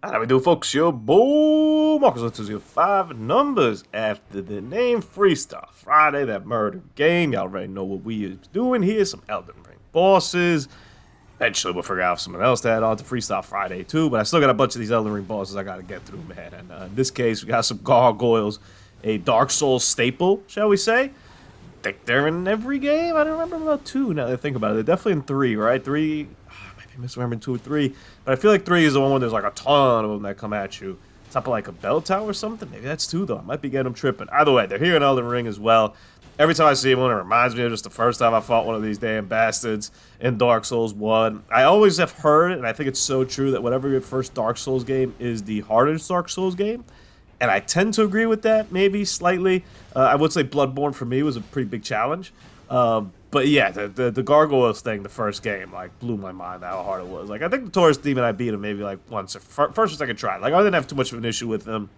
How we do, folks? Your boy Marcus with 205 numbers after the name Freestyle Friday, that murder game. Y'all already know what we is doing here. Some Elden Ring bosses. Eventually, we'll figure out someone else to add on to Freestyle Friday too. But I still got a bunch of these Elden Ring bosses I gotta get through, man. And in this case, we got some Gargoyles, a Dark Souls staple, shall we say? I think they're in every game. I don't remember about two now that I think about it. They're definitely in three, right? Three. Misremembering 2 or 3, but I feel like 3 is the one where there's like a ton of them that come at you. Top of like a bell tower or something. Maybe that's 2 though. I might be getting them tripping. Either way, they're here in Elden Ring as well. Every time I see one, it reminds me of just the first time I fought one of these damn bastards in Dark Souls 1. I always have heard, and I think it's so true, that whatever your first Dark Souls game is the hardest Dark Souls game. And I tend to agree with that, maybe slightly. I would say Bloodborne for me was a pretty big challenge. But yeah, the Gargoyles thing, the first game, like, blew my mind how hard it was. Like, I think the Taurus Demon, I beat him maybe, like, once, or first or second try. Like, I didn't have too much of an issue with him.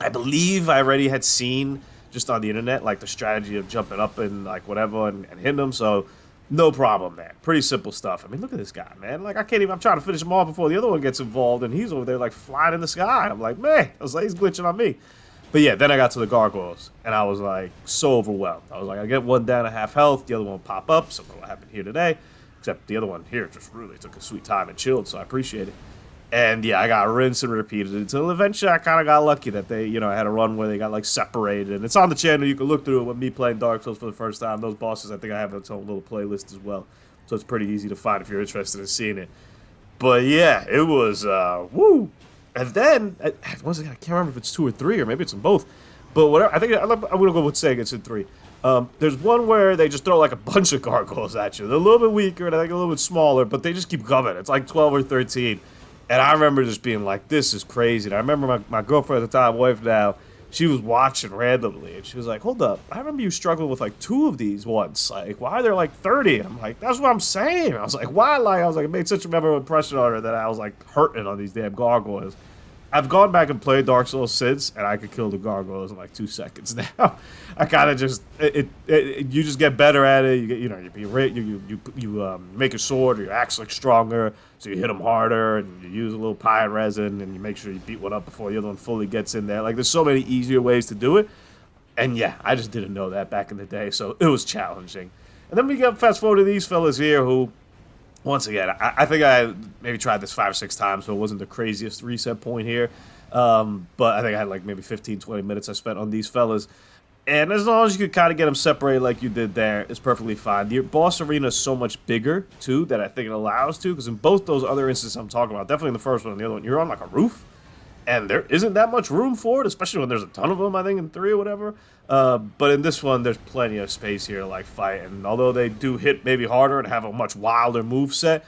I believe I already had seen, just on the internet, like, the strategy of jumping up and, like, whatever, and hitting them, so no problem, man. Pretty simple stuff. I mean, look at this guy, man. Like, I can't even, I'm trying to finish him off before the other one gets involved, and he's over there, like, flying in the sky. I'm like, man, I was like, he's glitching on me. But yeah, then I got to the Gargoyles, and I was like, so overwhelmed. I was like, I get one down to half health, the other one will pop up, something will happen here today. Except the other one here just really took a sweet time and chilled, so I appreciate it. And yeah, I got rinsed and repeated until eventually I kind of got lucky that they, you know, I had a run where they got like separated. And it's on the channel, you can look through it with me playing Dark Souls for the first time. Those bosses, I think I have its own little playlist as well. So it's pretty easy to find if you're interested in seeing it. But yeah, it was, woo! And then, once again, I can't remember if it's 2 or 3, or maybe it's in both. But whatever, I think I'm going to go with saying it's in 3. There's one where they just throw like a bunch of gargoyles at you. They're a little bit weaker and I think a little bit smaller, but they just keep coming. It's like 12 or 13. And I remember just being like, this is crazy. And I remember my girlfriend at the time, wife now, she was watching randomly. And she was like, hold up, I remember you struggling with like 2 of these once. Like, why are there like 30? And I'm like, that's what I'm saying. I was like, why? Like, I was like, it made such a memorable impression on her that I was like hurting on these damn gargoyles. I've gone back and played Dark Souls since, and I could kill the gargoyles in like 2 seconds now. I kind of just you just get better at it. You get, you know, you make a sword or your axe looks stronger, so you hit them harder, and you use a little pine resin, and you make sure you beat one up before the other one fully gets in there. Like, there's so many easier ways to do it, and yeah, I just didn't know that back in the day, so it was challenging. And then we get fast forward to these fellas here who, once again, I think I maybe tried this 5 or 6 times, so it wasn't the craziest reset point here. But I think I had like maybe 15, 20 minutes I spent on these fellas. And as long as you could kind of get them separated like you did there, it's perfectly fine. The boss arena is so much bigger, too, that I think it allows to. Because in both those other instances I'm talking about, definitely in the first one and the other one, you're on like a roof. And there isn't that much room for it, especially when there's a ton of them, I think, in 3 or whatever. But in this one, there's plenty of space here to, like, fight. And although they do hit maybe harder and have a much wilder moveset,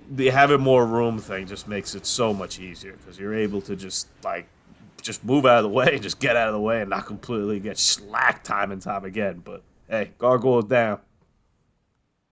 the having more room thing just makes it so much easier. Because you're able to just, like, just move out of the way, just get out of the way, and not completely get slacked time and time again. But, hey, Gargoyles down.